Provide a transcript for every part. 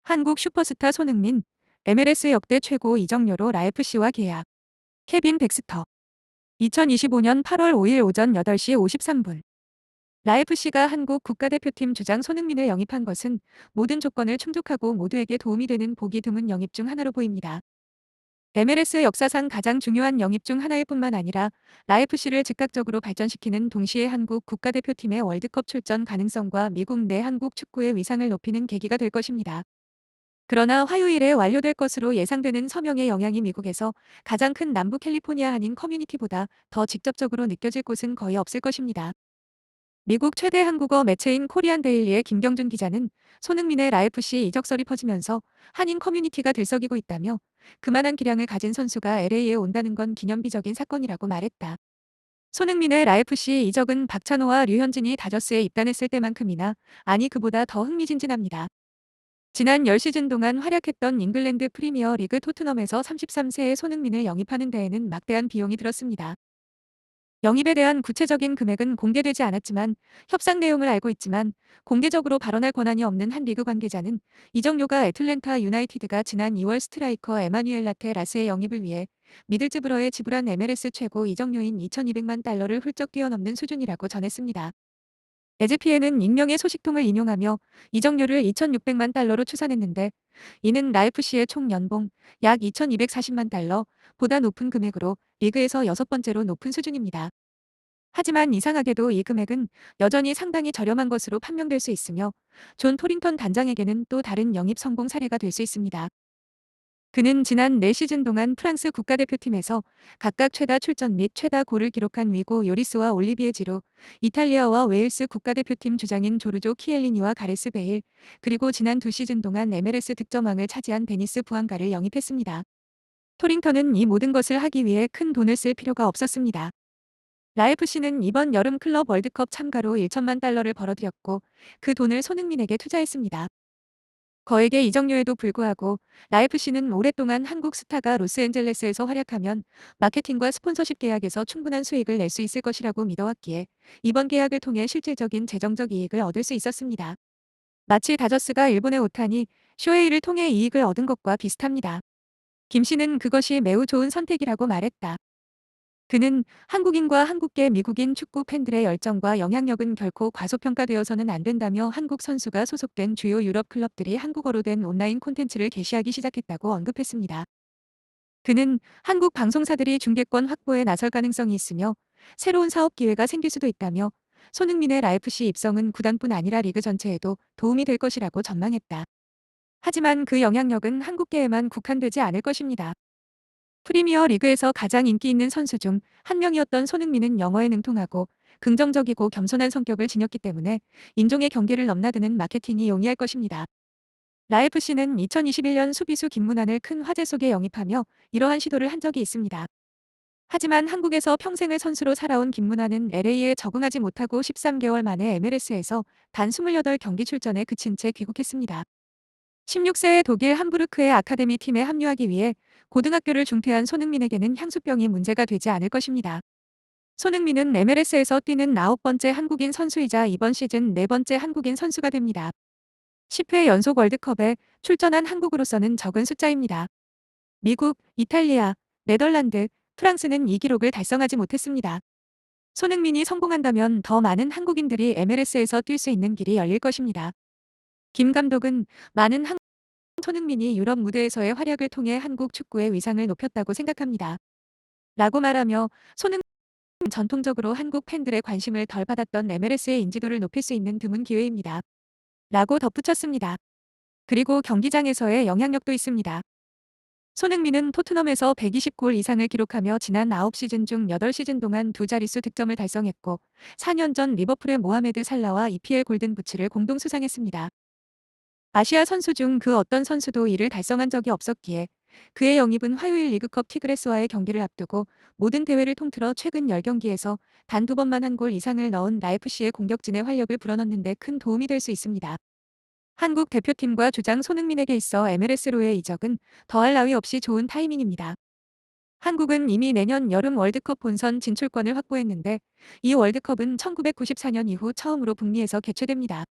한국 슈퍼스타 손흥민, MLS 역대 최고 이적료로 라이프시와 계약. 케빈 백스터. 2025년 8월 5일 오전 8시 53분. 라이프시가 한국 국가대표팀 주장 손흥민을 영입한 것은 모든 조건을 충족하고 모두에게 도움이 되는 보기 드문 영입 중 하나로 보입니다. MLS 역사상 가장 중요한 영입 중 하나일 뿐만 아니라 라이프시를 즉각적으로 발전시키는 동시에 한국 국가대표팀의 월드컵 출전 가능성과 미국 내 한국 축구의 위상을 높이는 계기가 될 것입니다. 그러나 화요일에 완료될 것으로 예상되는 서명의 영향이 미국에서 가장 큰 남부 캘리포니아 한인 커뮤니티보다 더 직접적으로 느껴질 곳은 거의 없을 것입니다. 미국 최대 한국어 매체인 코리안 데일리의 김경준 기자는 손흥민의 라이프시 이적설이 퍼지면서 한인 커뮤니티가 들썩이고 있다며 그만한 기량을 가진 선수가 LA에 온다는 건 기념비적인 사건이라고 말했다. 손흥민의 라이프시 이적은 박찬호와 류현진이 다저스에 입단했을 때만큼이나 아니 그보다 더 흥미진진합니다. 지난 10시즌 동안 활약했던 잉글랜드 프리미어 리그 토트넘에서 33세의 손흥민을 영입하는 데에는 막대한 비용이 들었습니다. 영입에 대한 구체적인 금액은 공개되지 않았지만 협상 내용을 알고 있지만 공개적으로 발언할 권한이 없는 한 리그 관계자는 이적료가 애틀랜타 유나이티드가 지난 2월 스트라이커 에마뉴엘 라테라스의 영입을 위해 미들즈브러에 지불한 MLS 최고 이적료인 2,200만 달러를 훌쩍 뛰어넘는 수준이라고 전했습니다. 에즈피엔은 익명의 소식통을 인용하며 이적료를 2,600만 달러로 추산했는데 이는 라이프시의 총 연봉 약 2,240만 달러보다 높은 금액으로 리그에서 여섯 번째로 높은 수준입니다. 하지만 이상하게도 이 금액은 여전히 상당히 저렴한 것으로 판명될 수 있으며 존 토링턴 단장에게는 또 다른 영입 성공 사례가 될 수 있습니다. 그는 지난 4시즌 동안 프랑스 국가대표팀에서 각각 최다 출전 및 최다 골을 기록한 위고 요리스와 올리비에 지루, 이탈리아와 웨일스 국가대표팀 주장인 조르조 키엘리니와 가레스 베일, 그리고 지난 2시즌 동안 MLS 득점왕을 차지한 데니스 부앙가를 영입했습니다. 토링턴은 이 모든 것을 하기 위해 큰 돈을 쓸 필요가 없었습니다. 라이프시는 이번 여름 클럽 월드컵 참가로 1천만 달러를 벌어들였고 그 돈을 손흥민에게 투자했습니다. 거액의 이적료에도 불구하고 라이프시는 오랫동안 한국 스타가 로스앤젤레스에서 활약하면 마케팅과 스폰서십 계약에서 충분한 수익을 낼 수 있을 것이라고 믿어왔기에 이번 계약을 통해 실질적인 재정적 이익을 얻을 수 있었습니다. 마치 다저스가 일본의 오타니 쇼헤이를 통해 이익을 얻은 것과 비슷합니다. 김 씨는 그것이 매우 좋은 선택이라고 말했다. 그는 한국인과 한국계 미국인 축구 팬들의 열정과 영향력은 결코 과소평가되어서는 안 된다며 한국 선수가 소속된 주요 유럽 클럽들이 한국어로 된 온라인 콘텐츠를 게시하기 시작했다고 언급했습니다. 그는 한국 방송사들이 중계권 확보에 나설 가능성이 있으며 새로운 사업 기회가 생길 수도 있다며 손흥민의 라이프시 입성은 구단뿐 아니라 리그 전체에도 도움이 될 것이라고 전망했다. 하지만 그 영향력은 한국계에만 국한되지 않을 것입니다. 프리미어 리그에서 가장 인기 있는 선수 중 한 명이었던 손흥민은 영어에 능통하고 긍정적이고 겸손한 성격을 지녔기 때문에 인종의 경계를 넘나드는 마케팅이 용이할 것입니다. 라이프시는 2021년 수비수 김문환을 큰 화제 속에 영입하며 이러한 시도를 한 적이 있습니다. 하지만 한국에서 평생을 선수로 살아온 김문환은 LA에 적응하지 못하고 13개월 만에 MLS에서 단 28경기 출전에 그친 채 귀국했습니다. 16세의 독일 함부르크의 아카데미 팀에 합류하기 위해 고등학교를 중퇴한 손흥민에게는 향수병이 문제가 되지 않을 것입니다. 손흥민은 MLS에서 뛰는 9번째 한국인 선수이자 이번 시즌 4번째 한국인 선수가 됩니다. 10회 연속 월드컵에 출전한 한국으로서는 적은 숫자입니다. 미국, 이탈리아, 네덜란드, 프랑스는 이 기록을 달성하지 못했습니다. 손흥민이 성공한다면 더 많은 한국인들이 MLS에서 뛸 수 있는 길이 열릴 것입니다. 김 감독은 많은 손흥민이 유럽 무대에서의 활약을 통해 한국 축구의 위상을 높였다고 생각합니다. 라고 말하며 손흥민은 전통적으로 한국 팬들의 관심을 덜 받았던 MLS의 인지도를 높일 수 있는 드문 기회입니다. 라고 덧붙였습니다. 그리고 경기장에서의 영향력도 있습니다. 손흥민은 토트넘에서 120골 이상을 기록하며 지난 9시즌 중 8시즌 동안 두 자릿수 득점을 달성했고 4년 전 리버풀의 모하메드 살라와 EPL 골든 부츠를 공동 수상했습니다. 아시아 선수 중 그 어떤 선수도 이를 달성한 적이 없었기에 그의 영입은 화요일 리그컵 티그레스와의 경기를 앞두고 모든 대회를 통틀어 최근 10경기에서 단 2번만 한 골 이상을 넣은 라이프시의 공격진의 활력을 불어넣는 데 큰 도움이 될 수 있습니다. 한국 대표팀과 주장 손흥민에게 있어 MLS로의 이적은 더할 나위 없이 좋은 타이밍입니다. 한국은 이미 내년 여름 월드컵 본선 진출권을 확보했는데 이 월드컵은 1994년 이후 처음으로 북미에서 개최됩니다.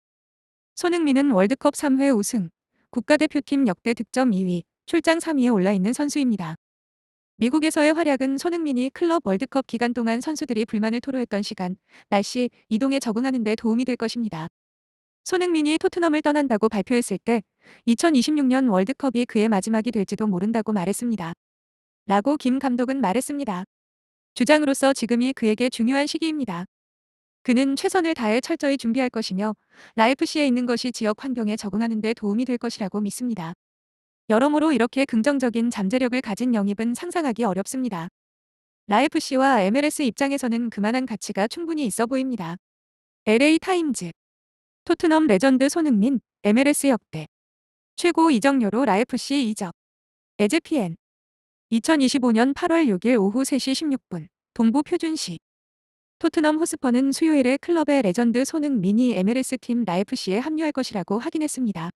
손흥민은 월드컵 3회 우승, 국가대표팀 역대 득점 2위, 출장 3위에 올라있는 선수입니다. 미국에서의 활약은 손흥민이 클럽 월드컵 기간 동안 선수들이 불만을 토로했던 시간, 날씨, 이동에 적응하는 데 도움이 될 것입니다. 손흥민이 토트넘을 떠난다고 발표했을 때 2026년 월드컵이 그의 마지막이 될지도 모른다고 말했습니다. 라고 김 감독은 말했습니다. 주장으로서 지금이 그에게 중요한 시기입니다. 그는 최선을 다해 철저히 준비할 것이며 라이프시에 있는 것이 지역 환경에 적응하는 데 도움이 될 것이라고 믿습니다. 여러모로 이렇게 긍정적인 잠재력을 가진 영입은 상상하기 어렵습니다. 라이프시와 MLS 입장에서는 그만한 가치가 충분히 있어 보입니다. LA 타임즈. 토트넘 레전드 손흥민, MLS 역대 최고 이적료로 라이프시 이적. 에즈피엔. 2025년 8월 6일 오후 3시 16분, 동부 표준시. 토트넘 호스퍼는 수요일에 클럽의 레전드 손흥민이 MLS 팀 라이프시에 합류할 것이라고 확인했습니다.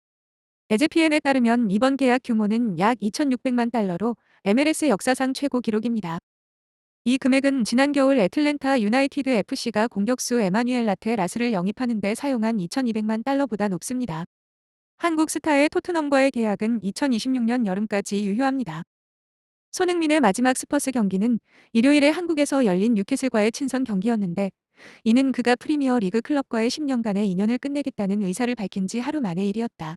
에즈피엔에 따르면 이번 계약 규모는 약 2,600만 달러로 MLS 역사상 최고 기록입니다. 이 금액은 지난 겨울 애틀랜타 유나이티드 FC가 공격수 에마뉴엘 라테라스를 영입하는 데 사용한 2,200만 달러보다 높습니다. 한국 스타의 토트넘과의 계약은 2026년 여름까지 유효합니다. 손흥민의 마지막 스퍼스 경기는 일요일에 한국에서 열린 뉴캐슬과의 친선 경기였는데, 이는 그가 프리미어 리그 클럽과의 10년간의 인연을 끝내겠다는 의사를 밝힌 지 하루 만의 일이었다.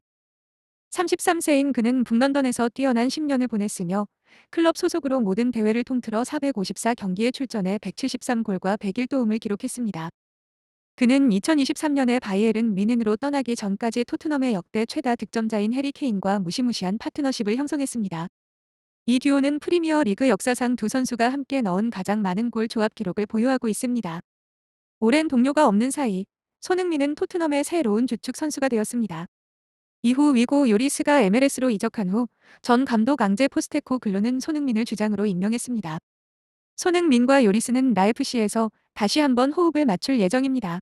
33세인 그는 북런던에서 뛰어난 10년을 보냈으며 클럽 소속으로 모든 대회를 통틀어 454경기에 출전해 173골과 101도움을 기록했습니다. 그는 2023년에 바이에른 뮌헨으로 떠나기 전까지 토트넘의 역대 최다 득점자인 해리 케인과 무시무시한 파트너십을 형성했습니다. 이 듀오는 프리미어 리그 역사상 두 선수가 함께 넣은 가장 많은 골 조합 기록을 보유하고 있습니다. 오랜 동료가 없는 사이 손흥민은 토트넘의 새로운 주축 선수가 되었습니다. 이후 위고 요리스가 MLS로 이적한 후 전 감독 앙제 포스테코글로는 손흥민을 주장으로 임명했습니다. 손흥민과 요리스는 라이프시에서 다시 한번 호흡을 맞출 예정입니다.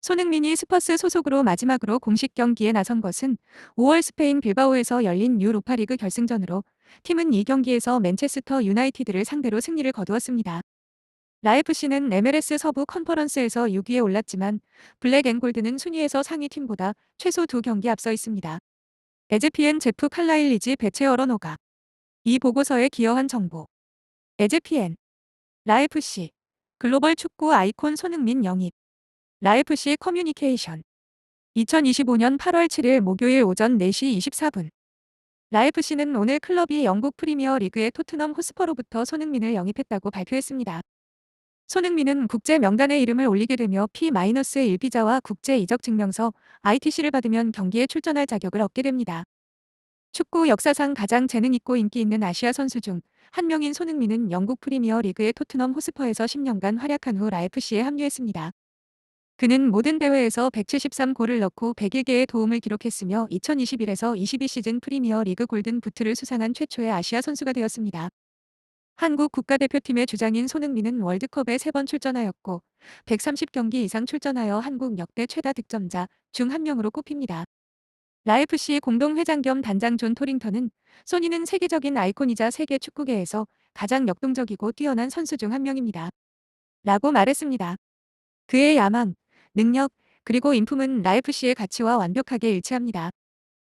손흥민이 스퍼스 소속으로 마지막으로 공식 경기에 나선 것은 5월 스페인 빌바오에서 열린 유로파리그 결승전으로 팀은 이 경기에서 맨체스터 유나이티드를 상대로 승리를 거두었습니다. 라이프시는 MLS 서부 컨퍼런스에서 6위에 올랐지만 블랙 앤 골드는 순위에서 상위 팀보다 최소 2경기 앞서 있습니다. 에즈피엔 제프 칼라일리지 베체어러노가 이 보고서에 기여한 정보. 에즈피엔 라이프시 글로벌 축구 아이콘 손흥민 영입. 라이프시 커뮤니케이션 2025년 8월 7일 목요일 오전 4시 24분. 라이프시는 오늘 클럽이 영국 프리미어 리그의 토트넘 호스퍼로부터 손흥민을 영입했다고 발표했습니다. 손흥민은 국제 명단에 이름을 올리게 되며 P-1 비자와 국제 이적 증명서 ITC를 받으면 경기에 출전할 자격을 얻게 됩니다. 축구 역사상 가장 재능 있고 인기 있는 아시아 선수 중 한 명인 손흥민은 영국 프리미어 리그의 토트넘 호스퍼에서 10년간 활약한 후 라이프시에 합류했습니다. 그는 모든 대회에서 173골을 넣고 101개의 도움을 기록했으며 2021에서 22 시즌 프리미어 리그 골든 부트를 수상한 최초의 아시아 선수가 되었습니다. 한국 국가대표팀의 주장인 손흥민은 월드컵에 3번 출전하였고 130경기 이상 출전하여 한국 역대 최다 득점자 중 한 명으로 꼽힙니다. 라이프시 공동회장 겸 단장 존 토링턴은 소니는 세계적인 아이콘이자 세계 축구계에서 가장 역동적이고 뛰어난 선수 중 한 명입니다. 라고 말했습니다. 그의 야망, 능력, 그리고 인품은 라이프시의 가치와 완벽하게 일치합니다.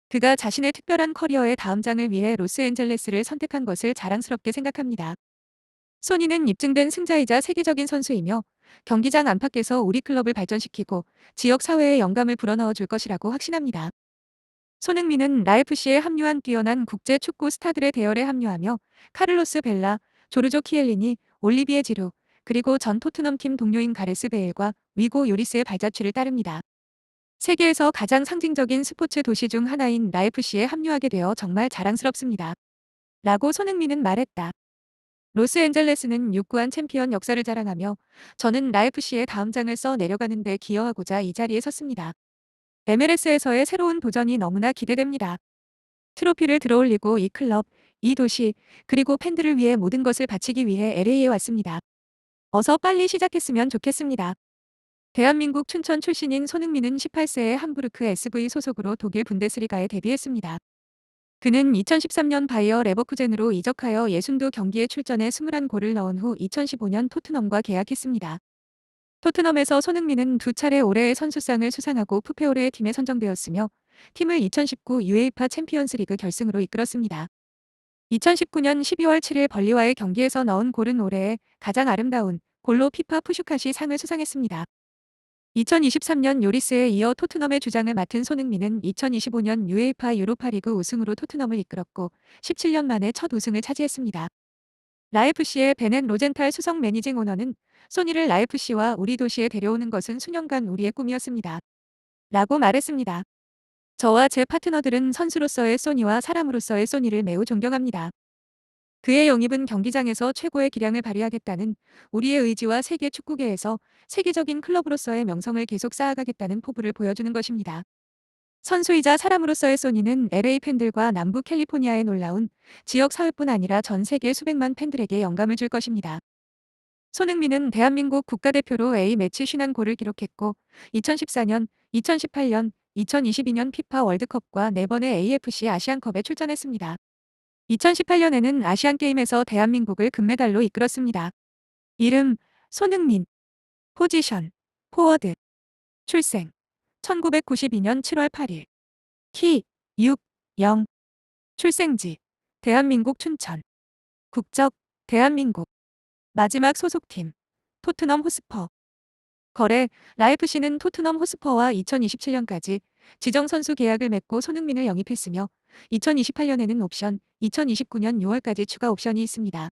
그가 자신의 특별한 커리어의 다음 장을 위해 로스앤젤레스를 선택한 것을 자랑스럽게 생각합니다. 소니는 입증된 승자이자 세계적인 선수이며 경기장 안팎에서 우리 클럽을 발전시키고 지역 사회에 영감을 불어넣어 줄 것이라고 확신합니다. 손흥민은 라이프시에 합류한 뛰어난 국제 축구 스타들의 대열에 합류하며 카를로스 벨라, 조르조 키엘리니, 올리비에 지루, 그리고 전 토트넘 팀 동료인 가레스 베일과 위고 요리스의 발자취를 따릅니다. 세계에서 가장 상징적인 스포츠 도시 중 하나인 라이프시에 합류하게 되어 정말 자랑스럽습니다. 라고 손흥민은 말했다. 로스앤젤레스는 육구한 챔피언 역사를 자랑하며 저는 라이프시의 다음 장을 써 내려가는 데 기여하고자 이 자리에 섰습니다. MLS에서의 새로운 도전이 너무나 기대됩니다. 트로피를 들어올리고 이 클럽, 이 도시, 그리고 팬들을 위해 모든 것을 바치기 위해 LA에 왔습니다. 어서 빨리 시작했으면 좋겠습니다. 대한민국 춘천 출신인 손흥민은 18세에 함부르크 SV 소속으로 독일 분데스리가에 데뷔했습니다. 그는 2013년 바이어 레버쿠젠으로 이적하여 62경기에 출전해 21골을 넣은 후 2015년 토트넘과 계약했습니다. 토트넘에서 손흥민은 2차례 올해의 선수상을 수상하고 푸페오르의 팀에 선정되었으며 팀을 2019 UEFA 챔피언스 리그 결승으로 이끌었습니다. 2019년 12월 7일 벌리와의 경기에서 넣은 골은 올해의 가장 아름다운 골로 피파 푸슈카시 상을 수상했습니다. 2023년 요리스에 이어 토트넘의 주장을 맡은 손흥민은 2025년 UEFA 유로파리그 우승으로 토트넘을 이끌었고 17년 만에 첫 우승을 차지했습니다. 라이프시의 베넨 로젠탈 수석 매니징 오너는 소니를 라이프시와 우리 도시에 데려오는 것은 수년간 우리의 꿈이었습니다. 라고 말했습니다. 저와 제 파트너들은 선수로서의 소니와 사람으로서의 소니를 매우 존경합니다. 그의 영입은 경기장에서 최고의 기량을 발휘하겠다는 우리의 의지와 세계 축구계에서 세계적인 클럽으로서의 명성을 계속 쌓아가겠다는 포부를 보여주는 것입니다. 선수이자 사람으로서의 소니는 LA 팬들과 남부 캘리포니아의 놀라운 지역 사회뿐 아니라 전 세계 수백만 팬들에게 영감을 줄 것입니다. 손흥민은 대한민국 국가대표로 A매치 51골을 기록했고 2014년, 2018년, 2022년 피파 월드컵과 4번의 AFC 아시안컵에 출전했습니다. 2018년에는 아시안게임에서 대한민국을 금메달로 이끌었습니다. 이름, 손흥민. 포지션, 포워드. 출생, 1992년 7월 8일. 키, 6, 0. 출생지, 대한민국 춘천. 국적, 대한민국. 마지막 소속팀, 토트넘 호스퍼. 거래, 라이프시는 토트넘 호스퍼와 2027년까지 지정선수 계약을 맺고 손흥민을 영입했으며 2028년에는 옵션, 2029년 6월까지 추가 옵션이 있습니다.